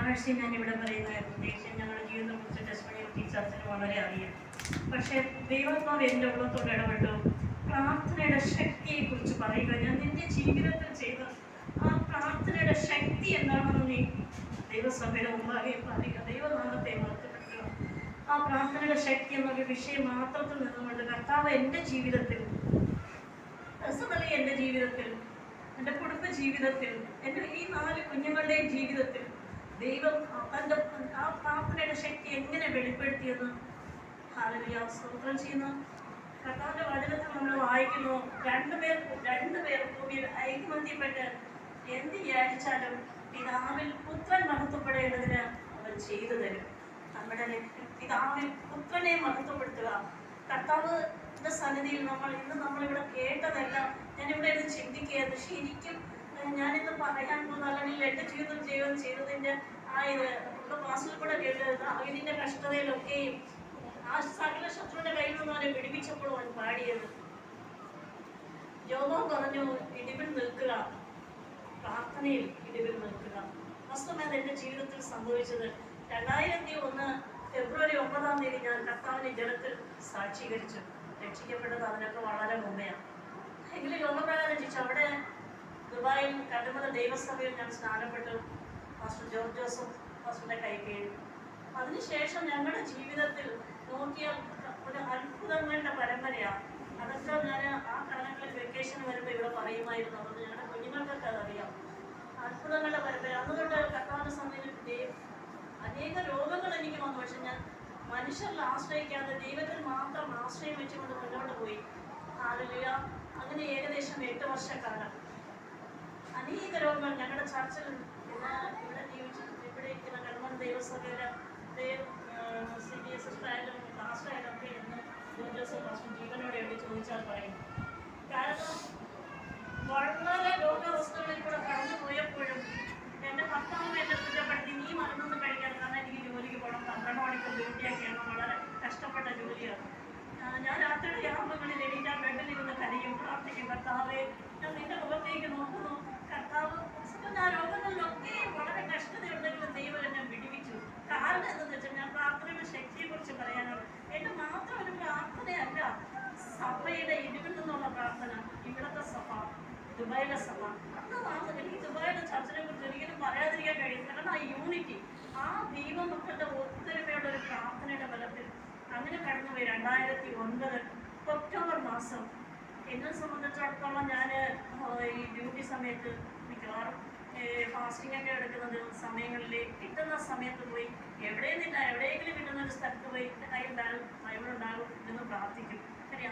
ഞായറാഴ്ച ഞാൻ ഇവിടെ പറയുന്നതായിരുന്നു. ദേശം ഞങ്ങളുടെ ജീവിതത്തെ കുറിച്ച് ടെസ്റ്റിമണി ടീച്ചേഴ്സിന് വളരെ അറിയാം. പക്ഷേ ദൈവാത്മാവ് എൻ്റെ ഉള്ളത്തോട് ഇടപെട്ടു. പ്രാർത്ഥനയുടെ ശക്തിയെ കുറിച്ച് പറയുക. ഞാൻ നിന്റെ ജീവിതത്തിൽ ചെയ്ത ആ പ്രാർത്ഥനയുടെ ശക്തി എന്താണെന്ന് നീ ദൈവസഭയുടെ മുമ്പാകെ പറയുക. ദൈവനാമത്തെ മഹത്വപ്പെടുത്തുക. ആ പ്രാർത്ഥനയുടെ ശക്തി എന്നൊരു വിഷയം മാത്രത്തിൽ നിന്നുകൊണ്ട് കർത്താവ് എൻ്റെ ജീവിതത്തിൽ, പേഴ്സണലി എൻ്റെ ജീവിതത്തിൽ, എൻ്റെ കുടുംബ ജീവിതത്തിൽ, എൻ്റെ ഈ 4 കുഞ്ഞുങ്ങളുടെയും ജീവിതത്തിൽ ദൈവം തൻ്റെ ആ പ്രാർത്ഥനയുടെ ശക്തി എങ്ങനെ വെളിപ്പെടുത്തിയെന്ന് ഹല്ലേലൂയ സ്തോത്രം ചെയ്യുന്നു. കർത്താവിൻ്റെ വചനത്തിൽ നമ്മൾ വായിക്കുന്നു, രണ്ടുപേർ ഭൂമിയിൽ ഐക്യമത്യപ്പെട്ട് എന്ത് വിചാരിച്ചാലും പിതാവിൽ പുത്രൻ മഹത്വപ്പെടേണ്ടതിന് അവൻ ചെയ്തു തരും. നമ്മുടെ പിതാവിൽ പുത്രനെ മഹത്വപ്പെടുത്തുക. കർത്താവിൻ്റെ സന്നിധിയിൽ നമ്മളിവിടെ കേട്ടതെല്ലാം ഞാനിവിടെ ഇരുന്ന് ചിന്തിക്കുകയായിരുന്നു. ശരിക്കും ഞാനിന്ന് പറയാൻ പോകുന്ന, അല്ലെങ്കിൽ എൻ്റെ ജീവിതം ചെയ്തതിൻ്റെ നമ്മുടെ മാസത്തിൽ കൂടെ കേട്ടത് ഇതിൻ്റെ കഷ്ടതയിലൊക്കെയും ആ സകല ശത്രുവിൻ്റെ കയ്യിൽ നിന്ന് അവനെ പിടിപ്പിച്ചപ്പോൾ അവൻ പാടിയത്. യോബ് പറഞ്ഞു, ഇടിവിൽ നിൽക്കുക, പ്രാർത്ഥനയിൽ ഇടിവിൽ നിൽക്കുക. വസ്തുതം എൻ്റെ ജീവിതത്തിൽ സംഭവിച്ചത് 2001 ഫെബ്രുവരി 9 ഞാൻ കർത്താവിനെ ജലത്തിൽ സാക്ഷീകരിച്ചു. രക്ഷിക്കപ്പെട്ടത് അതിനൊക്കെ വളരെ മുമ്പെയാണ്. എങ്കിലും യോഗപ്രകാരം ചോദിച്ചു, അവിടെ ദുബായിൽ കടുമല ദൈവസഭയിൽ ഞാൻ സ്നാനപ്പെട്ടു. പാസ്റ്റർ ജോർജ് ജോസഫ് പാസ്റ്ററുടെ കൈ കീഴിൽ. അതിനുശേഷം ഞങ്ങളുടെ ജീവിതത്തിൽ നോക്കിയാൽ ഒരു അത്ഭുതങ്ങളുടെ പരമ്പരയാണ്. അതൊക്കെ ഞാൻ ആ കാലങ്ങളിൽ വെക്കേഷൻ വരുമ്പോൾ ഇവിടെ പറയുമായിരുന്നു. അതുകൊണ്ട് ഞങ്ങളുടെ കുഞ്ഞുങ്ങൾക്കൊക്കെ അതറിയാം. അത്ഭുതങ്ങളുടെ പരമ്പര. അന്ന് തൊട്ട് കർത്താവിന്റെ സന്നിധിയിൽ അനേക രോഗങ്ങൾ എനിക്ക് വന്നു. പക്ഷെ ഞാൻ മനുഷ്യരിൽ ആശ്രയിക്കാതെ ദൈവത്തിൽ മാത്രം ആശ്രയം വെച്ചുകൊണ്ട് മുന്നോട്ട് പോയി. ഹല്ലേലൂയ. അങ്ങനെ ഏകദേശം 8 വർഷക്കാലം അനേക രോഗങ്ങൾ ഞങ്ങളുടെ ചർച്ചിൽ ഇവിടെ ഇവിടെ ഇരിക്കുന്ന കർമ്മ ദൈവസഭയിലെ CBS ആയാലും പാസ്റ്ററായാലും ഒക്കെ ഇന്ന് ജോസഫ് ജീവനോടെ എവിടെ ചോദിച്ചാൽ പറയും. കാരണം വളരെ രോഗാവസ്ഥകളിൽ കൂടെ കടന്നു പോയപ്പോഴും എൻ്റെ ഭർത്താവ് എന്നെ കുറ്റപ്പെടുത്തി, നീ മരുന്നൊന്നും കഴിക്കാതെ, കാരണം എനിക്ക് ജോലിക്ക് പോകണം, 12 മണിക്കൂർ ഡ്യൂട്ടിയൊക്കെയാണ്, വളരെ കഷ്ടപ്പെട്ട ജോലിയാണ്. ഞാൻ രാത്രിയുടെ യാമങ്ങളിൽ എണീറ്റാൽ ബെഡിലിരുന്ന് കരയും, പ്രാർത്ഥിക്കും, കർത്താവേ ഞാൻ നിന്റെ മുഖത്തേക്ക് നോക്കുന്നു. കർത്താവ് ആ രോഗങ്ങളിലൊക്കെ വളരെ കഷ്ടതയുണ്ടെങ്കിലും ദൈവം എന്നെ വിടുവിച്ചു. കാരണം എന്താണെന്ന് വെച്ചാൽ ഞാൻ പ്രാർത്ഥനയുടെ ശക്തിയെക്കുറിച്ച് പറയാനാണ്. എൻ്റെ മാത്രം ഒരു പ്രാർത്ഥനയല്ല, സഭയുടെ ഇടിവിൽ നിന്നുള്ള പ്രാർത്ഥന. ഇവിടുത്തെ സഭ, ദുബായിലെ സഭ, എനിക്ക് ദുബായിലെ ചർച്ചിനെ കുറിച്ച് ഒരിക്കലും പറയാതിരിക്കാൻ കഴിയും. കാരണം ആ യൂണിറ്റി, ആ ദൈവമക്കളുടെ ഒത്തൊരുമയുള്ള ഒരു പ്രാർത്ഥനയുടെ ബലത്തിൽ അങ്ങനെ കടന്നുപോയി. 2009 ഒക്ടോബർ മാസം എന്നെ സംബന്ധിച്ചിടത്തോളം ഞാൻ ഈ ഡ്യൂട്ടി സമയത്ത് മിക്കവാറും ഫാസ്റ്റിംഗ് ഒക്കെ എടുക്കുന്നത് സമയങ്ങളിൽ കിട്ടുന്ന സമയത്ത് പോയി എവിടെയെങ്കിലും കിട്ടുന്ന ഒരു സ്ഥലത്ത് പോയി എൻ്റെ കയ്യിൽ ബൈബിൾ ഉണ്ടാകും എന്ന് പ്രാർത്ഥിക്കും.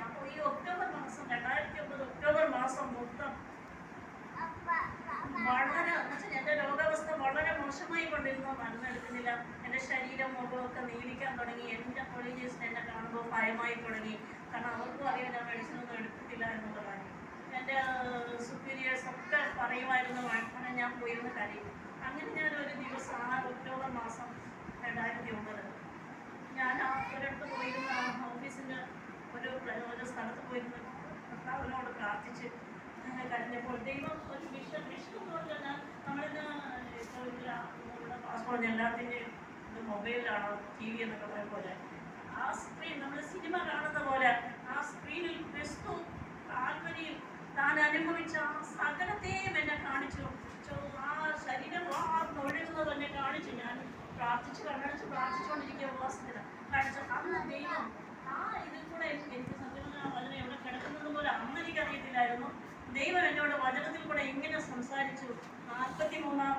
അപ്പോൾ ഈ ഒക്ടോബർ മാസം 2009 ഒക്ടോബർ മാസം മൊത്തം വളരെ എൻ്റെ രോഗാവസ്ഥ വളരെ മോശമായി കൊണ്ടിരുന്നു. മരുന്നെടുക്കുന്നില്ല. എൻ്റെ ശരീരം മുഖമൊക്കെ നീലിക്കാൻ തുടങ്ങി. എൻ്റെ കൊളീജിയസിന് എന്നെ കാണുമ്പോൾ ഭയമായി തുടങ്ങി. കാരണം അവർക്കും അറിയാം ഞാൻ മെഡിസിനൊന്നും എടുത്തിട്ടില്ല എന്നുള്ള കാര്യം. എൻ്റെ സുപ്പീരിയേഴ്സ് ഒക്കെ പറയുമായിരുന്നു, അങ്ങനെ ഞാൻ പോയിരുന്ന കാര്യം. അങ്ങനെ ഞാൻ ഒരു ദിവസം ആ ഒക്ടോബർ മാസം 2009 ഞാൻ ഒരിടത്ത് പോയിരുന്ന ഓഫീസിൻ്റെ ഒരു സ്ഥലത്ത് പോയിരുന്ന കർത്താവിനോട് പ്രാർത്ഥിച്ച് കഴിഞ്ഞപ്പോൾ ദൈവം ഒരു വിഷ്ണു പോലെ നമ്മളിന്ന് പാസ്പോർട്ട് എല്ലാത്തിൻ്റെയും ഇത് മൊബൈലിലാണോ TV എന്നൊക്കെ പറയുന്ന പോലെ ആ സ്ക്രീൻ നമ്മൾ സിനിമ കാണുന്ന പോലെ ആ സ്ക്രീനിൽ ക്രിസ്തു താല്പര്യം താൻ അനുഭവിച്ച ആ സകലത്തെയും എന്നെ കാണിച്ചു. ആ ശരീരം ഒഴുകുന്നത് എന്നെ കാണിച്ചു. ഞാൻ പ്രാർത്ഥിച്ച് കണ്ണടച്ച് പ്രാർത്ഥിച്ചുകൊണ്ടിരിക്കുക ഉപവാസത്തിന് കാണിച്ചു. അന്ന് ദൈവം ആ ഇതിൽ കൂടെ എനിക്ക് സത്യം വചനം എവിടെ കിടക്കുന്നത് പോലെ അന്ന് എനിക്കറിയത്തില്ലായിരുന്നു. ദൈവം എന്നോട് വചനത്തിൽ കൂടെ ഇങ്ങനെ സംസാരിച്ചു. 43-ാം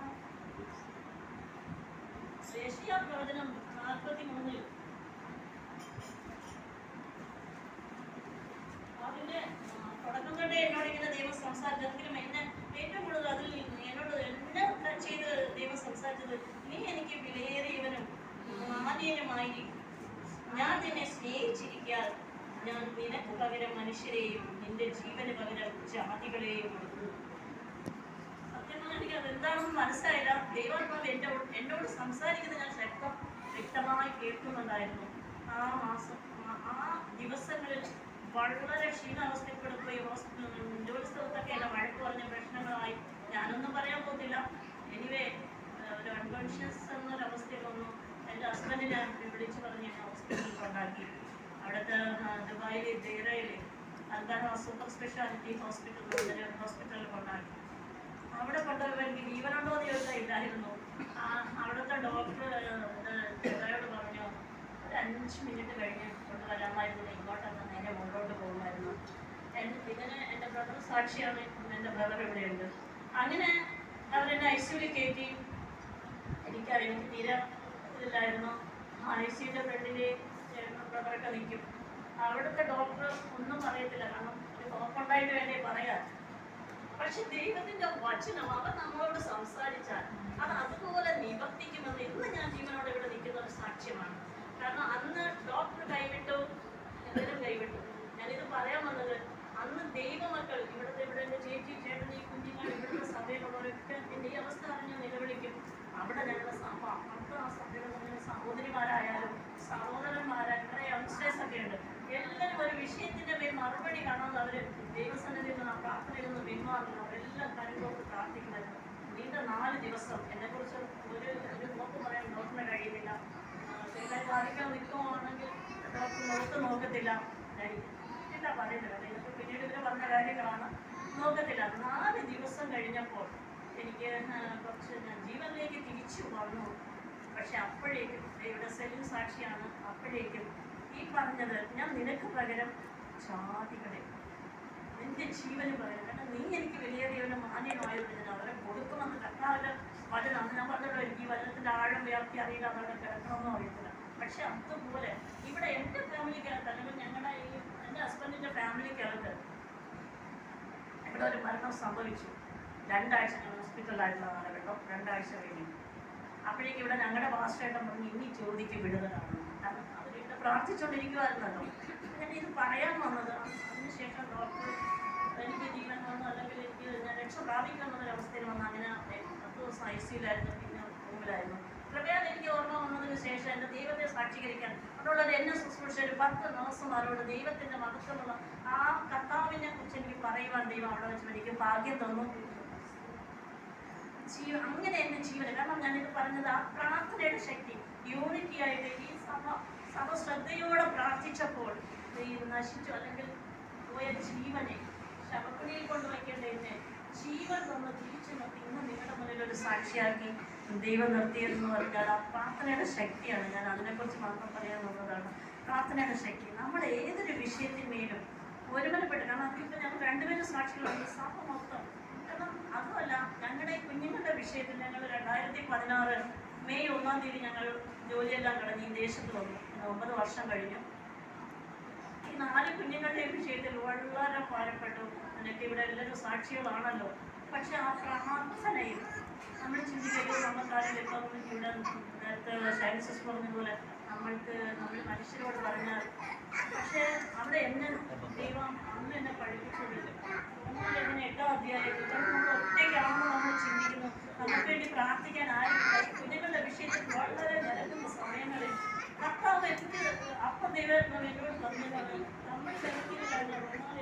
യേശയ്യാ പ്രവചനം 43 അതിന്റെ തുടക്കം തൊട്ടേ എന്നോട് ഇങ്ങനെ ദൈവം സംസാരിച്ചെങ്കിലും എന്നെ ഏറ്റവും കൂടുതൽ അതിൽ എന്നോട് എന്നെ ചെയ്ത് ദൈവം സംസാരിച്ചത്, നീ എനിക്ക് വിലയേറിയവനും മാന്യനുമായി, ഞാൻ നിന്നെ സ്നേഹിച്ചിരിക്കാൻ ഞാൻ നിനക്ക് പകരം മനുഷ്യരെയും നിന്റെ ജീവന് പകരം ജാതികളെയും കൊടുത്തു. സത്യമായി എനിക്ക് അതെന്താണെന്ന് മനസ്സിലായില്ല. ദൈവാത്മാവ് എന്നോട് സംസാരിക്കുന്നത് ഞാൻ വ്യക്തമായി കേൾക്കുന്നുണ്ടായിരുന്നു. ആ മാസം ആ ദിവസങ്ങളിൽ വളരെ ക്ഷീണാവസ്ഥയിൽപ്പെടെ പോയി ജോലി സ്ഥലത്തൊക്കെ എന്നെ വഴക്ക് പറഞ്ഞ പ്രശ്നങ്ങളായി. ഞാനൊന്നും പറയാൻ പോകത്തില്ല. എനിവേ ഒരു അൺകോൺഷ്യസ് എന്ന ദുബായിൽ ദേറയിൽ അൽദാന സൂപ്പർ സ്പെഷ്യാലിറ്റി ഹോസ്പിറ്റലിൽ കൊണ്ടാക്കി. അവിടെ കൊണ്ടുപോയപ്പോൾ എനിക്ക് ജീവനുണ്ടോ എന്ന് ചോദിച്ചാൽ ഇല്ലായിരുന്നു. അവിടുത്തെ ഡോക്ടർ ദേറയോട് പറഞ്ഞു ഒരു 5 മിനിറ്റ് കഴിഞ്ഞ് കൊണ്ടുവരാമായിരുന്നു, ഇങ്ങോട്ടൊന്ന് നേരെ മുന്നോട്ട് പോകുമായിരുന്നു. ഇതിന് എൻ്റെ ബ്രദർ സാക്ഷിയാണ്, എൻ്റെ ബ്രദർ ഇവിടെയുണ്ട്. അങ്ങനെ അവരെന്നെ ഐസിയുവിൽ കയറ്റി. എനിക്കറിയാം, എനിക്ക് തീരെ ഇതില്ലായിരുന്നു. ഐസിയുടെ ഫ്രണ്ടിൽ ബ്രദറൊക്കെ നിൽക്കും. അവിടുത്തെ ഡോക്ടർ ഒന്നും പറയത്തില്ല, കാരണം ഒരു കുഴപ്പമുണ്ടായിട്ട് വേണ്ടേ പറയാൻ. പക്ഷെ ദൈവത്തിന്റെ വചനം അവൻ നമ്മളോട് സംസാരിച്ചാൽ അത് അതുപോലെ നിവർത്തിക്കുമെന്ന് ഇന്ന് ഞാൻ ജീവനോട് ഇവിടെ നിൽക്കുന്ന ഒരു സാക്ഷ്യമാണ്. കാരണം അന്ന് ഡോക്ടർ കൈവിട്ടു, എന്തിനും കൈവിട്ടു. ഞാനിത് പറയാൻ വന്നത്, അന്ന് ദൈവമക്കൾ ഇവിടെ എൻ്റെ ചേച്ചി ചേട്ടൻ ഈ കുഞ്ഞുങ്ങൾ ഇവിടുത്തെ സഭയിലുള്ളവരൊക്കെ എൻ്റെ ഈ അവസ്ഥ അറിഞ്ഞ് നിലവിളിക്കും. അവിടെ ഞങ്ങളുടെ സഭ, അവിടുത്തെ ആ സഭയുടെ സഹോദരിമാരായാലും സഹോദരന്മാരായാലും കുറെ യങ്സ്റ്റേഴ്സ് ഒക്കെ ഉണ്ട്. എല്ലാവരും ഒരു വിഷയത്തിന്റെ മേൽ മറുപടി കാണാതെ അവർ ദൈവസന്നിധിയിൽ നിന്ന് പ്രാർത്ഥനയിൽ നിന്ന് പിന്മാറുന്നു. അവരെല്ലാം കരുതോട്ട് പ്രാർത്ഥിക്കുമായിരുന്നു. നീണ്ട 4 ദിവസം എന്നെക്കുറിച്ച് ഒരു നോക്ക് പറയാൻ ഡോക്ടറിന് കഴിയുന്നില്ല. എല്ലാവരും ബാധിക്കാൻ നിൽക്കുവാണെങ്കിൽ ഡോക്ടർ മുഖത്ത് നോക്കത്തില്ല. എന്താ പറയുന്നില്ല, ഇതൊക്കെ പിന്നീട് ഇവർ പറഞ്ഞ കാര്യങ്ങളാണ്. നോക്കത്തില്ല. 4 ദിവസം കഴിഞ്ഞപ്പോൾ എനിക്ക് കുറച്ച് ഞാൻ ജീവനിലേക്ക് തിരിച്ചു വന്നു. പക്ഷെ അപ്പോഴേക്കും ഇവിടെ സെല്ലിൻ സാക്ഷിയാണ്. അപ്പോഴേക്കും ഈ പറഞ്ഞത്, ഞാൻ നിനക്ക് പകരം ജാതികളെ നിന്റെ ജീവന് പകരം, കാരണം നീ എനിക്ക് വലിയ മാന്യമായത് ഞാൻ അവരെ കൊടുക്കുമെന്ന് കർത്താവിൻ്റെ വചനം. ഞാൻ പറഞ്ഞല്ലോ, എനിക്ക് ഈ വചനത്തിൻ്റെ ആഴം വ്യാപ്തി അറിയില്ല, അവരുടെ കിടക്കണമെന്നും അറിയത്തില്ല. പക്ഷെ അതുപോലെ ഇവിടെ എൻ്റെ ഫാമിലിക്കകത്ത്, അല്ലെങ്കിൽ ഞങ്ങളുടെ ഈ എൻ്റെ ഹസ്ബൻഡിൻ്റെ ഫാമിലിക്കകത്ത് ഇവിടെ ഒരു മരണം സംഭവിച്ചു. 2 ആഴ്ച ഞങ്ങൾ ഹോസ്പിറ്റലിലായിരുന്ന കാലഘട്ടം. 2 ആഴ്ച കഴിഞ്ഞു. അപ്പോഴേക്കും ഇവിടെ ഞങ്ങളുടെ പാസ്റ്റേട്ടൻ പറഞ്ഞു, ഇനി ചോദിക്ക് വിടുതലാണ്. കാരണം അവരിവിടെ പ്രാർത്ഥിച്ചുകൊണ്ടിരിക്കുമായിരുന്നല്ലോ. ഞാൻ ഇത് പറയാൻ വന്നത്, അതിനുശേഷം ഡോക്ടർ എനിക്ക് ജീവൻ വന്നു, അല്ലെങ്കിൽ എനിക്ക് ഞാൻ രക്ഷ പ്രാപിക്കാമെന്നൊരവസ്ഥയിൽ വന്ന് അങ്ങനെ 10 ദിവസം ICUലായിരുന്നു, പിന്നെ റൂമിലായിരുന്നു. കൃപയാൽ എനിക്ക് ഓർമ്മ വന്നതിന് ശേഷം എൻ്റെ ദൈവത്തെ സാക്ഷീകരിക്കാൻ അതുള്ളത് എന്നെ ശുശ്രൂഷ ഒരു 10 നഴ്സുമാരോട് ദൈവത്തിൻ്റെ മഹത്വമുള്ള ആ കർത്താവിനെ കുറിച്ച് എനിക്ക് പറയുവാൻ ദൈവം അവിടെ വെച്ച് എനിക്ക് ഭാഗ്യം തന്നു. അങ്ങനെ എൻ്റെ ജീവന്, കാരണം ഞാനിത് പറഞ്ഞത് ആ പ്രാർത്ഥനയുടെ ശക്തി, യൂണിറ്റി ആയിട്ട് ഈ സഭ ശ്രദ്ധയോടെ പ്രാർത്ഥിച്ചപ്പോൾ ഈ നശിച്ചു അല്ലെങ്കിൽ പോയ ജീവനെ ശവക്കുഴിയിൽ കൊണ്ടുവയ്ക്കേണ്ടതിനെ ജീവൻ തന്ന് തിരിച്ചു നിർത്തി ഇന്ന് നിങ്ങളുടെ മുന്നിൽ ഒരു സാക്ഷിയാക്കി ദൈവം നിർത്തിയതെന്ന് പറഞ്ഞാൽ ആ പ്രാർത്ഥനയുടെ ശക്തിയാണ്. ഞാൻ അതിനെക്കുറിച്ച് മാത്രം പറയാൻ വന്നതാണ്. പ്രാർത്ഥനയുടെ ശക്തി നമ്മൾ ഏതൊരു വിഷയത്തിന്മേലും ഒരുമനപ്പെട്ട്, കാരണം അതിപ്പോൾ ഞങ്ങൾ 2 പേരും സാക്ഷികളുണ്ട്, സഭ മൊത്തം. കാരണം അതുമല്ല, ഞങ്ങളുടെ കുഞ്ഞുങ്ങളുടെ വിഷയത്തിൽ ഞങ്ങൾ 2016 മെയ് 1-ാം തീയതി ഞങ്ങൾ ജോലിയെല്ലാം കഴിഞ്ഞ് ഈ ദേശത്ത് വന്നു. 9 വർഷം കഴിഞ്ഞു. ഈ 4 കുഞ്ഞുങ്ങളുടെ വിഷയത്തിൽ വളരെ ഭാരപ്പെട്ടു. എന്നൊക്കെ ഇവിടെ എല്ലാവരും സാക്ഷികളാണല്ലോ. പക്ഷെ ആ പ്രാർത്ഥനയിൽ നമ്മൾ ചിന്തിക്കുമ്പോൾ നമുക്കാരും ഇപ്പം ഇവിടെ നേരത്തെ സയൻസസ് പറഞ്ഞതുപോലെ നമ്മൾ മനുഷ്യരോട് പറഞ്ഞാൽ, പക്ഷേ അവിടെ എന്നെ ദൈവം അന്ന് എന്നെ പഠിപ്പിച്ചത് നമ്മൾ എങ്ങനെ 8-ാം അധ്യായത്തിൽ നമ്മൾ ഒറ്റയ്ക്കാണെന്ന് നമ്മൾ ചിന്തിക്കുന്നു. നമുക്ക് വേണ്ടി പ്രാർത്ഥിക്കാൻ ആരും കുഞ്ഞുങ്ങളുടെ വിഷയത്തിൽ വളരെ നിരക്കുന്ന സമയങ്ങളിൽ കർത്താവ് എന്ത് അപ്പം ദൈവം എന്നോട് പറഞ്ഞതാണ്. നമ്മൾ വിലക്കിന് കഴിഞ്ഞാൽ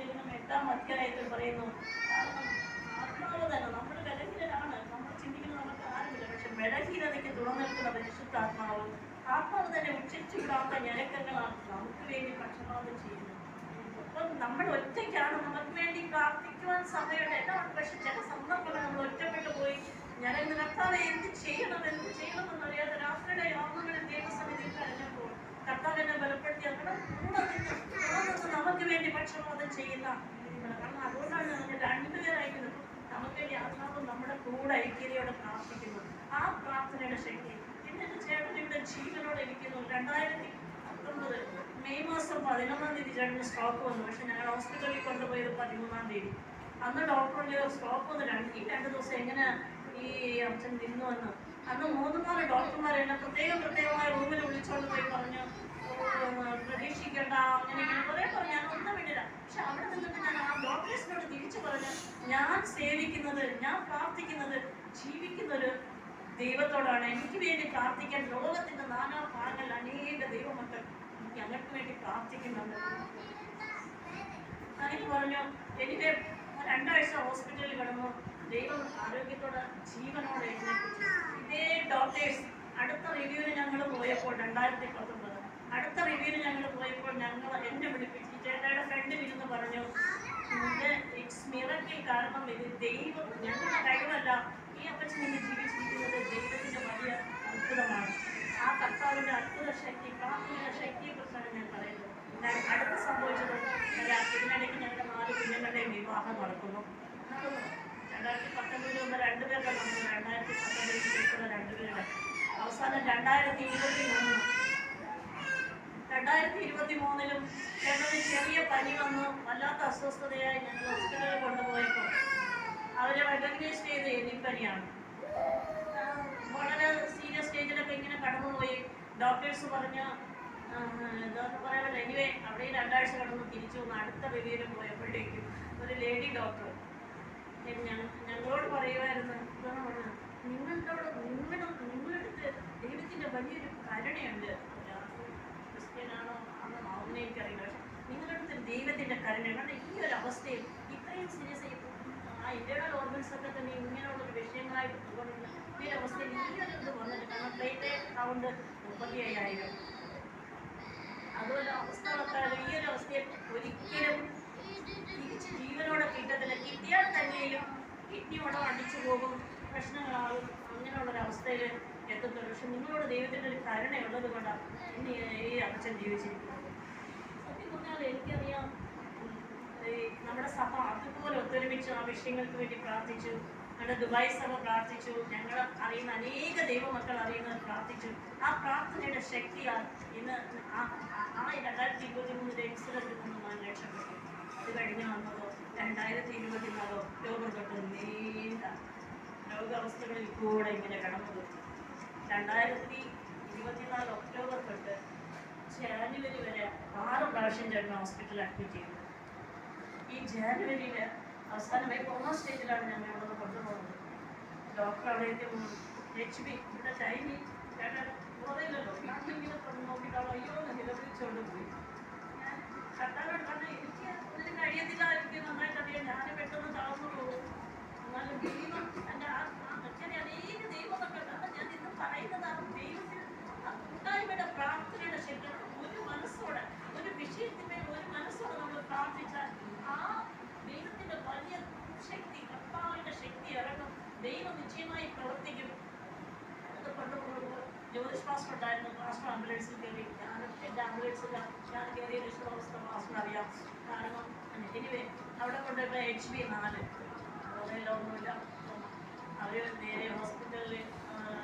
8-ാം അധ്യായത്തിൽ പറയുന്നു, ആത്മാവ് തന്നെ നമ്മൾ വിലക്കിലാണ്. നമ്മൾ ചിന്തിക്കുന്നത് നമുക്ക് ആരുമില്ല, പക്ഷെ ബലഹീനതയ്ക്ക് തുറന്നിരിക്കുന്ന പരിശുദ്ധാത്മാവ് ആത്മാവ് തന്നെ ഉച്ചരിച്ചു വിടാത്ത ഞരക്കങ്ങളാണ് നമുക്ക് വേണ്ടി പക്ഷപാതം ചെയ്യുന്നത്. അപ്പം നമ്മൾ ഒറ്റയ്ക്കാണ്, നമുക്ക് വേണ്ടി പ്രാർത്ഥിക്കുവാൻ സമയമുണ്ട് എല്ലാം. പക്ഷെ ചില സന്ദർഭങ്ങൾ നമ്മൾ ഒറ്റപ്പെട്ടു പോയി ഞാൻ കർത്താവ് എന്ത് ചെയ്യണമെന്നറിയാതെ രാത്രിയുടെ യാമങ്ങളിൽ ദൈവസന്നിധിയിൽ കഴിഞ്ഞപ്പോൾ കർത്താവ് എന്നെ ബലപ്പെടുത്തി അങ്ങനെ നമുക്ക് വേണ്ടി പക്ഷപാതം ചെയ്യുന്ന. കാരണം അതുകൊണ്ടാണ് നമ്മൾ 2 പേരായിരിക്കുന്നത്. നമുക്ക് വേണ്ടി ആത്മാവ് നമ്മുടെ കൂടെ ഐക്യതയോടെ പ്രാർത്ഥിക്കുന്നു. ആ പ്രാർത്ഥനയുടെ ശക്തി. പിന്നെ എൻ്റെ ചേട്ടൻ ഇവിടെ ജീവനോടെ ഇരിക്കുന്നു. 2019 മെയ് മാസം 11-ാം തീയതി ചേട്ടന് സ്ട്രോക്ക് വന്നു. പക്ഷെ ഞങ്ങൾ ഹോസ്പിറ്റലിൽ കൊണ്ടുപോയത് 13-ാം തീയതി. അന്ന് ഡോക്ടറിൻ്റെ സ്ട്രോക്ക് വന്ന് 2 ദിവസം എങ്ങനെ ഈ അച്ഛൻ നിന്നു വന്ന്. അന്ന് 3-4 ഡോക്ടർമാരെല്ലാം പ്രത്യേകമായ റൂമിൽ വിളിച്ചോണ്ട് പോയി പറഞ്ഞു, പ്രതീക്ഷിക്കേണ്ട, അങ്ങനെ ഇങ്ങനെ കുറേ പറഞ്ഞു. ഞാൻ ഒന്നും വേണ്ടില്ല. പക്ഷെ അവിടെ നിന്നിട്ട് ഞാൻ ആ ഡോക്ടേഴ്സിനോട് തിരിച്ചു പറഞ്ഞു, ഞാൻ സേവിക്കുന്നത്, ഞാൻ പ്രാർത്ഥിക്കുന്നത്, ജീവിക്കുന്നൊരു ദൈവത്തോടാണ്. എനിക്ക് വേണ്ടി പ്രാർത്ഥിക്കാൻ ലോകത്തിൻ്റെ നാനാഭാഗങ്ങളിൽ അനേക ദൈവമക്കൾ ഞങ്ങൾക്ക് വേണ്ടി പ്രാർത്ഥിക്കുന്നുണ്ട്. എനിക്ക് പറഞ്ഞു, എനിക്ക് 2 ആഴ്ച ഹോസ്പിറ്റലിൽ കിടന്നു. ദൈവം ആരോഗ്യത്തോടെ ജീവനോടെ എഴുന്നേൽപ്പിച്ചു. ഇതേ ഡോക്ടേഴ്സ് അടുത്ത റിവ്യൂവിന് ഞങ്ങൾ പോയപ്പോൾ 2019 അടുത്ത റിവ്യൂവിന് ഞങ്ങൾ പോയപ്പോൾ എന്നെ വിളിപ്പിച്ചു, ചേട്ടായുടെ ഫ്രണ്ട് ഇരുന്ന് പറഞ്ഞു, ഇറ്റ്സ് മിറക്കിൾ, കാരണം ഇത് ദൈവം, ഞങ്ങളുടെ കഴിവല്ല, ഈ അപ്പച്ചൻ ഇന്ന് ജീവിച്ചിരിക്കുന്നത് ദൈവത്തിന്റെ വലിയ അത്ഭുതമാണ്. ആ കർത്താവിന്റെ അത്ഭുത ശക്തി, പ്രാർത്ഥനയുടെ ശക്തിയെ കുറിച്ചാണ് ഞാൻ പറയുന്നത്. അടുത്ത് സംഭവിച്ചത്, ഇതിനിടയ്ക്ക് ഞങ്ങളുടെ 4 കുഞ്ഞുങ്ങളുടെയും വിവാഹം നടക്കുന്നു. 2019 മുമ്പ് 2 പേരുടെ നടന്നു, 2019 ശേഷമുള്ള 2 പേരുടെ. അവസാനം 2023-ലും ഞങ്ങൾക്ക് ചെറിയ പനി വന്നു, വല്ലാത്ത അസ്വസ്ഥതയായി ഞങ്ങൾ ഹോസ്പിറ്റലിൽ കൊണ്ടുപോയപ്പോൾ അവരെ റെക്കഗ്നൈസ് ചെയ്ത് എലിപ്പനിയാണ്. വളരെ സീരിയസ് സ്റ്റേജിലൊക്കെ ഇങ്ങനെ കടന്നുപോയി. ഡോക്ടേഴ്സ് പറഞ്ഞ് എന്താണെന്ന് പറയാൻ, എനിവേ അവിടെ 2 ആഴ്ച കടന്ന് തിരിച്ചു വന്ന് അടുത്ത റിവ്യൂവിലും പോയപ്പോഴേക്കും ഒരു ലേഡി ഡോക്ടർ ഞങ്ങളോട് പറയുമായിരുന്നു, നിങ്ങളടുത്ത് ദൈവത്തിൻ്റെ വലിയൊരു കരുണയുണ്ട്. ക്രിസ്ത്യനാണോ ആണോ ആവുന്ന എനിക്കറിയില്ല, പക്ഷെ നിങ്ങളടുത്ത് ദൈവത്തിൻ്റെ കരുണയാണ്. ഈ ഒരു അവസ്ഥയിൽ ഇത്രയും സീരിയസ് ആ ഇന്റേണൽ ഓർഗൻസ് ഒക്കെ തന്നെ ഇങ്ങനെയുള്ളൊരു വിഷയങ്ങളായിട്ട് പോകുന്നുണ്ട്. ഈ ഒരു അവസ്ഥയിൽ ഈ ഒരു ഇത് വന്നിട്ട്, കാരണം പ്ലേറ്റ് കൗണ്ട് 35,000. അതുപോലെ അവസ്ഥകളൊക്കെ ഈ ഒരു അവസ്ഥയിൽ ഒരിക്കലും തിരിച്ച് ജീവനോടെ കിട്ടത്തില്ല. കിട്ടിയാൽ തന്നെയും കിഡ്നിയോടെ അടിച്ചു പോകും, പ്രശ്നങ്ങളാകും, അങ്ങനെയുള്ളൊരവസ്ഥയിൽ എത്തുന്നുള്ളൂ. പക്ഷെ നിങ്ങളോട് ദൈവത്തിൻ്റെ ഒരു കരുണയുള്ളത് കൊണ്ടാണ് ഇനി ഈ അച്ഛൻ ജീവിച്ചിരിക്കുന്നത്. സത്യം പറഞ്ഞാൽ എനിക്കറിയാം, നമ്മുടെ സഭ അതുപോലെ ഒത്തൊരുമിച്ച് ആ വിഷയങ്ങൾക്ക് വേണ്ടി പ്രാർത്ഥിച്ചു. ഞങ്ങളുടെ ദുബായ് സഭ പ്രാർത്ഥിച്ചു, ഞങ്ങൾ അറിയുന്ന അനേക ദൈവമക്കൾ അറിയുന്നവർ പ്രാർത്ഥിച്ചു. ആ പ്രാർത്ഥനയുടെ ശക്തിയാൽ ഇന്ന് ആ 2023 ഇൻസിഡൻറ്റിൽ നിന്ന് ഞാൻ രക്ഷപ്പെട്ടു. അത് കഴിഞ്ഞ് വന്നതോ 2024 ഒക്ടോബർ തൊട്ട് നീണ്ട രോഗാവസ്ഥകളിൽ കൂടെ ഇങ്ങനെ കടന്നു. 2024 ഒക്ടോബർ തൊട്ട് ജാനുവരി വരെ 6 പ്രാവശ്യം ചേട്ടൻ ഹോസ്പിറ്റലിൽ അഡ്മിറ്റ് ചെയ്തു. ഈ ജാനുവരിയിൽ അവസാനമായി കൊറോണ സ്റ്റേജിലാണ് ഞങ്ങൾ ഇവിടെ നിന്ന് കൊണ്ടുപോകുന്നത്. ഡോക്ടർ അവിടേക്ക് HB ഇവിടെ ചൈനി ചേട്ടൻ ബോധയില്ലല്ലോ, ഞാനിങ്ങനെ നോക്കിയിട്ടാണോ അയ്യോ നിലവിളിച്ചുകൊണ്ട് പോയി. ഞാൻ കർത്താനോട് പറഞ്ഞു, എനിക്ക് ഇതിന് കഴിയത്തില്ല, എനിക്ക് നന്നായിട്ട് അറിയാം, ഞാൻ പെട്ടെന്ന് തളർന്നു പോകും. എന്നാലും ദൈവം എൻ്റെ അച്ഛനെ അനേക ദൈവമൊക്കെ ഉണ്ട്. ഞാൻ ഇന്ന് പറയുന്നതാണ് ദൈവത്തിന് കൂട്ടായ്മയുടെ പ്രാർത്ഥനയുടെ ശക്തി. ഒരു മനസ്സോടെ ഒരു വിഷയത്തിന്മേൽ ഒരു മനസ്സോടെ നമ്മൾ പ്രാർത്ഥിച്ചാൽ ആ ദൈവത്തിന്റെ വലിയ ശക്തി, കർത്താവിന്റെ ശക്തി ഇറങ്ങും. ദൈവം നിശ്ചയമായി പ്രവർത്തിക്കും. അത് കൊണ്ടുപോകുമ്പോൾ ജ്യോതിഷ് പാസ്റ്റർ ഉണ്ടായിരുന്നു. പാസ്റ്റർ ആംബുലൻസിൽ കയറി, എൻ്റെ ആംബുലൻസിൽ ഞാൻ കയറിയ രക്ഷിതാവസ്ഥ പാസ്റ്റർ അറിയാം. കാരണം എനിവേ അവിടെ കൊണ്ടുപോയപ്പോൾ HB 4 ഒന്നുമില്ല. അവർ നേരെ ഹോസ്പിറ്റലിൽ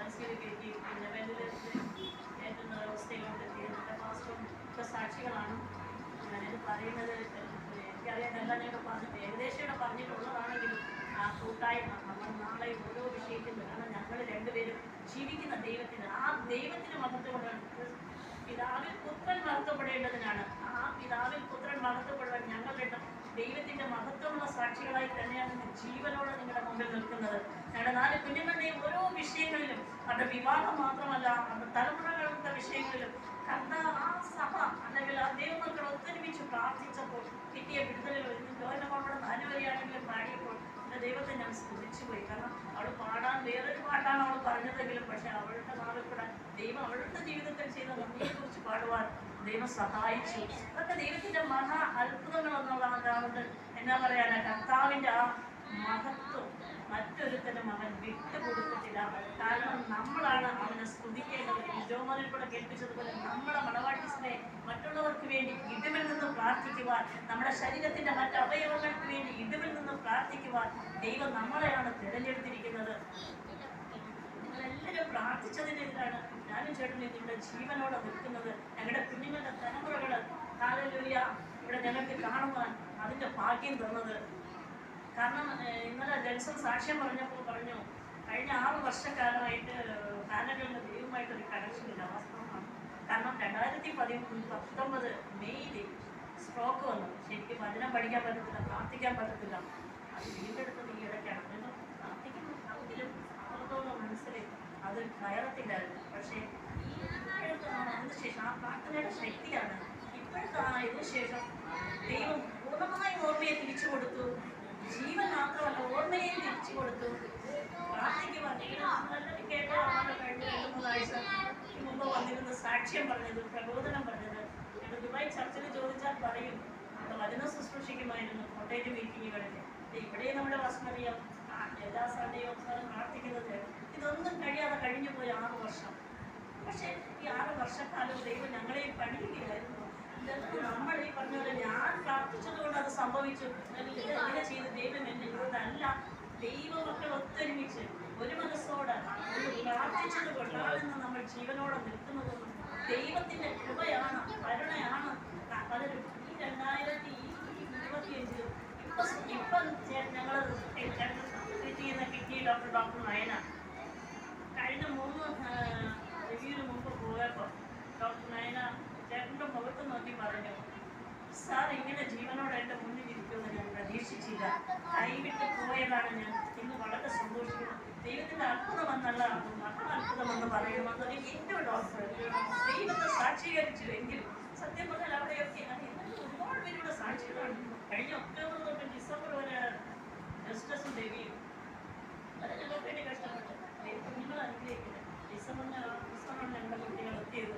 ICU കയറ്റി, പിന്നെ വെന്റിലേറ്ററിൽ കയറ്റുന്ന അവസ്ഥയിലോട്ട് എത്തി. എൻ്റെ പാസ്റ്ററും ഒക്കെ സാക്ഷികളാണ്. ഞാനിത് പറയുന്നത് എനിക്കറിയാമെല്ലാം ഞങ്ങൾ പറഞ്ഞിട്ട് ഏകദേശം ഇവിടെ പറഞ്ഞിട്ടുള്ളതാണെങ്കിലും ആ കൂട്ടായ്മ നമ്മൾ നാളെ ഓരോ വിഷയത്തിലും, കാരണം ഞങ്ങൾ 2 പേരും ജീവിക്കുന്ന ദൈവത്തിന്, ആ ദൈവത്തിന് മഹത്വപ്പെടാൻ, പിതാവിൽ പുത്രൻ മഹത്വപ്പെടേണ്ടതിനാണ്. ആ പിതാവിൽ പുത്രൻ മഹത്വപ്പെടുവാൻ ഞങ്ങൾ ദൈവത്തിന്റെ മഹത്വമുള്ള സാക്ഷികളായി തന്നെയാണ് ജീവനോടെ നിങ്ങളുടെ മുമ്പിൽ നിൽക്കുന്നത്. ഞങ്ങളുടെ 4 കുഞ്ഞുങ്ങളുടെയും ഓരോ വിഷയങ്ങളിലും, അവരുടെ വിവാഹം മാത്രമല്ല, അവരുടെ തലമുറകളുടെ വിഷയങ്ങളിലും ആ സഭ അല്ലെങ്കിൽ ആ ദൈവമക്കൾ ഒത്തൊരുമിച്ച് പ്രാർത്ഥിച്ചപ്പോൾ കിട്ടിയ വിടുതലുകൾ ജോലങ്ങളുടെ 4 വരെയാണെങ്കിലും പാടിയപ്പോൾ എൻ്റെ ദൈവത്തെ ഞാൻ സ്തുതിച്ചു പോയി. കാരണം അവൾ പാടാൻ വേറൊരു പാട്ടാണ് അവൾ പറഞ്ഞതെങ്കിലും, പക്ഷെ അവളുടെ നാവിൽ കൂടെ ദൈവം അവളുടെ ജീവിതത്തിൽ ചെയ്ത നന്ദിയെക്കുറിച്ച് പാടുവാൻ ദൈവം സഹായിച്ചു. അതൊക്കെ ദൈവത്തിന്റെ മഹാ അത്ഭുതങ്ങൾ എന്നുള്ളതാണ്. എന്നാ പറയാനാ, കർത്താവിന്റെ ആ മഹത്വം മറ്റൊരുത്തരും അവൻ വിട്ടുകൊടുത്തിട്ടില്ല. കാരണം നമ്മളാണ് അവനെ സ്തുതിക്കേണ്ടത്. ജോമോനിൽ കൂടെ കേൾപ്പിച്ചതുപോലെ നമ്മുടെ മണവാട്ടിസിനെ മറ്റുള്ളവർക്ക് വേണ്ടി ഇടിവിൽ നിന്ന് പ്രാർത്ഥിക്കുവാൻ, നമ്മുടെ ശരീരത്തിന്റെ മറ്റ് അവയവങ്ങൾക്ക് വേണ്ടി ഇടിവിൽ നിന്ന് പ്രാർത്ഥിക്കുവാൻ ദൈവം നമ്മളെയാണ് തിരഞ്ഞെടുത്തിരിക്കുന്നത്. നിങ്ങളെല്ലാവരും പ്രാർത്ഥിച്ചതിനെതിരാണ് ഞാനും ചേട്ടനും ഇവിടെ ജീവനോടെ നിൽക്കുന്നത്. ഞങ്ങളുടെ കുഞ്ഞുങ്ങളുടെ തലമുറകൾ ഹല്ലേലൂയ ഇവിടെ ഞങ്ങൾക്ക് കാണുവാൻ അതിൻ്റെ ഭാഗ്യം തന്നത്. കാരണം ഇന്നലെ ജെൻസൺ സാക്ഷ്യം പറഞ്ഞപ്പോൾ പറഞ്ഞു, കഴിഞ്ഞ 6 വർഷക്കാലമായിട്ട് പാനലുകളുടെ ദൈവമായിട്ടൊരു കണക്ഷനില്ല. വാസ്തവമാണ്. കാരണം 2019 മെയ്യിൽ സ്ട്രോക്ക് വന്നു. ശരിക്കും വചനം പഠിക്കാൻ പറ്റത്തില്ല, പ്രാർത്ഥിക്കാൻ പറ്റത്തില്ല. അത് വീണ്ടെടുത്തത് ഈ ഇടയ്ക്കാണ്. നിങ്ങൾ പ്രാർത്ഥിക്കുന്നു, നമുക്കിലും അത്രത്തോളം മനസ്സിൽ അത് കയറത്തില്ലായിരുന്നു. പക്ഷേ ഈ ഇപ്പോഴത്താണ് അതിന് ശേഷം ആ പ്രാർത്ഥനയുടെ ശക്തിയാണ് ഇപ്പോഴത്തെ ഇതിന് ശേഷം ദൈവം പൂർണ്ണമായ ഓർമ്മയെ തിരിച്ചു കൊടുത്തു. ജീവൻ മാത്രമല്ല, ഓർമ്മയെയും തിരിച്ചു കൊടുത്തു. പ്രാർത്ഥിക്കുവാൻ നമ്മളെല്ലാവരും കേട്ടതാണ്. കഴിഞ്ഞ 2-3 ആഴ്ച മുമ്പ് വന്നിരുന്ന സാക്ഷ്യം പറഞ്ഞത്, പ്രബോധനം പറഞ്ഞത്. ഞങ്ങൾ ദുബായ് ചർച്ചിൽ ചോദിച്ചാൽ പറയും, നമ്മുടെ വചന ശുശ്രൂഷിക്കുമായിരുന്നു കോട്ടേജ് മീറ്റിങ്ങുകളിൽ. ഇവിടെ നമ്മുടെ വസ്മറിയം എല്ലാ സൺഡേയും പ്രാർത്ഥിക്കുന്നത്. ഇതൊന്നും കഴിയാതെ കഴിഞ്ഞു പോയി 6 വർഷം. പക്ഷേ ഈ 6 വർഷക്കാലം ദൈവം ഞങ്ങളെ പണിയുകയായിരുന്നു. നമ്മൾ ഈ പറഞ്ഞ പോലെ ഞാൻ പ്രാർത്ഥിച്ചത് കൊണ്ട് അത് സംഭവിച്ചു, ഇങ്ങനെ ചെയ്ത് ദൈവം എന്നെ അതല്ല. ദൈവമക്കൾ ഒത്തൊരുമിച്ച് ഒരു മനസ്സോടെ പ്രാർത്ഥിച്ചത് കൊണ്ടാണെന്ന് നമ്മൾ ജീവനോടെ നിൽക്കുന്നതൊന്നും ദൈവത്തിന്റെ കൃപയാണ്, കരുണയാണ്. പലരും ഈ 2025 ഇപ്പം ഞങ്ങൾ ട്രീറ്റ് ചെയ്യുന്ന കിഡ്നി ഡോക്ടർ നയന കഴിഞ്ഞ 3 റിവ്യൂവിന് മുമ്പ് പോയപ്പോൾ ഡോക്ടർ നയന ചേട്ടൻ്റെ മുഖത്ത് നോക്കി പറഞ്ഞു, സാർ ഇങ്ങനെ ജീവനോടെ എൻ്റെ മുന്നിൽ ഇരിക്കുമെന്ന് ഞാൻ പ്രതീക്ഷിച്ചില്ല, കൈവിട്ട് പോയതാണ്. ഞാൻ ഇന്ന് വളരെ സന്തോഷിക്കുന്നു. ദൈവത്തിൻ്റെ അത്ഭുതമെന്നല്ല, മക്കൾ അത്ഭുതമെന്ന് പറയുമെന്നൊരു എൻ്റെ ഡോക്ടർ ദൈവത്തെ സാക്ഷീകരിച്ചു. എങ്കിലും സത്യം പറഞ്ഞാൽ അവിടെയൊക്കെ ഒരുപാട് പേരുടെ സാക്ഷികളാണ്. കഴിഞ്ഞ ഒക്ടോബർ തൊട്ട് ഡിസംബർ വരെ ജസ്റ്റസും ദേവിയും അത് ഞങ്ങൾക്ക് വേണ്ടി കഷ്ടപ്പെട്ടു. കുഞ്ഞുങ്ങൾ അനുഗ്രഹിക്കുന്നത് ഡിസംബറിന് ഞങ്ങളുടെ കുട്ടികൾ എത്തിയത്.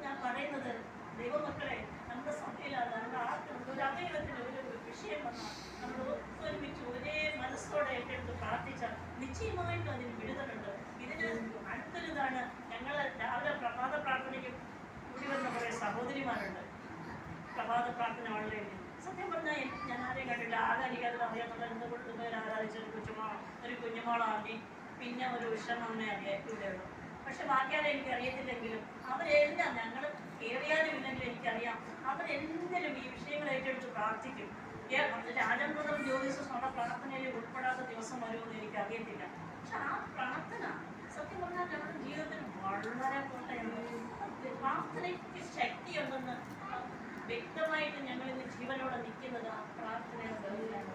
ഞാൻ പറയുന്നത് ദൈവമക്കളെ, നമ്മുടെ സഭയിലാണ് നമ്മുടെ ആർക്കുണ്ട് ഒരു അവയവത്തിന് ഒരു വിഷയം വന്നാൽ നമ്മൾ ഒത്തൊരുമിച്ച് ഒരേ മനസ്സോടെ ഏറ്റെടുത്ത് പ്രാർത്ഥിച്ചാൽ നിശ്ചയമായിട്ടും അതിന് വിടുതലുണ്ട്. ഇതിന് അടുത്തൊരിതാണ്, ഞങ്ങൾ രാവിലെ പ്രഭാത പ്രാർത്ഥനയ്ക്ക് കൂടി വരുന്ന കുറേ സഹോദരിമാരുണ്ട്. പ്രഭാത പ്രാർത്ഥന വളരെ സത്യം പറഞ്ഞാൽ ഞാൻ ആരെയും കണ്ടില്ല. ആകെ എനിക്കത് അറിയാവുന്ന എന്തുകൊണ്ട് പേര് ആരാധിച്ച ഒരു കുഞ്ഞുമോളാക്കി, പിന്നെ ഒരു വിഷമമ്മയെ അറിയാറ്റുള്ളൂ. പക്ഷെ ബാക്കിയാരെ എനിക്കറിയത്തില്ലെങ്കിലും അവരെല്ലാം ഞങ്ങൾ കയറിയാലും ഇല്ലെങ്കിലും എനിക്കറിയാം, അവരെന്തെങ്കിലും ഈ വിഷയങ്ങൾ ഏറ്റെടുത്ത് പ്രാർത്ഥിക്കും. രാജംബ്രതം ജ്യോതിഷം നമ്മുടെ പ്രാർത്ഥനയിൽ ഉൾപ്പെടാത്ത ദിവസം വരുമെന്ന് എനിക്കറിയത്തില്ല. പക്ഷെ ആ പ്രാർത്ഥന സത്യം പറഞ്ഞാൽ ഞങ്ങളുടെ ജീവിതത്തിന് വളരെ കോട്ടയാണ്. പ്രാർത്ഥനയ്ക്ക് ശക്തിയുണ്ടെന്ന് വ്യക്തമായിട്ട് ഞങ്ങൾ ഇന്ന് ജീവനോടെ നിൽക്കുന്നത് ആ പ്രാർത്ഥനയുടെ ബലത്തിലാണ്.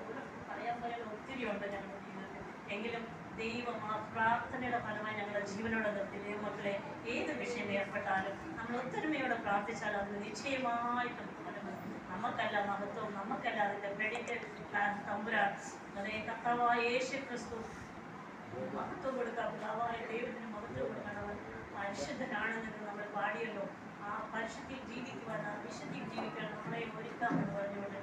പറയാൻ ഒത്തിരി ഉണ്ട് ഞങ്ങളുടെ ജീവിതത്തിൽ. എങ്കിലും ദൈവം ആ പ്രാർത്ഥനയുടെ ഫലമായി ഞങ്ങളുടെ ജീവനോടെ നിർത്തി. ദൈവമക്കളെ, ഏത് വിഷയം ഏർപ്പെട്ടാലും നമ്മൾ ഒത്തൊരുമയോടെ പ്രാർത്ഥിച്ചാൽ അതിന് നിശ്ചയമായിട്ടും നമുക്കല്ല മഹത്വം, നമുക്കല്ല അതിൻ്റെ ക്രെഡിറ്റ് തമ്പുരാൻ. അതേ കർത്താവായ യേശു ക്രിസ്തു മഹത്വം കൊടുക്കാം. പിതാവായ ദൈവത്തിന് മഹത്വം കൊടുക്കണം. പരിശുദ്ധനാണെന്ന് നമ്മൾ പാടിയല്ലോ. ആ പരിശുദ്ധിയിൽ ജീവിക്കുവാൻ, ആ വിശുദ്ധിയിൽ ജീവിക്കാൻ നമ്മളെ ഒരുക്കാമെന്ന് പറഞ്ഞുകൊണ്ട്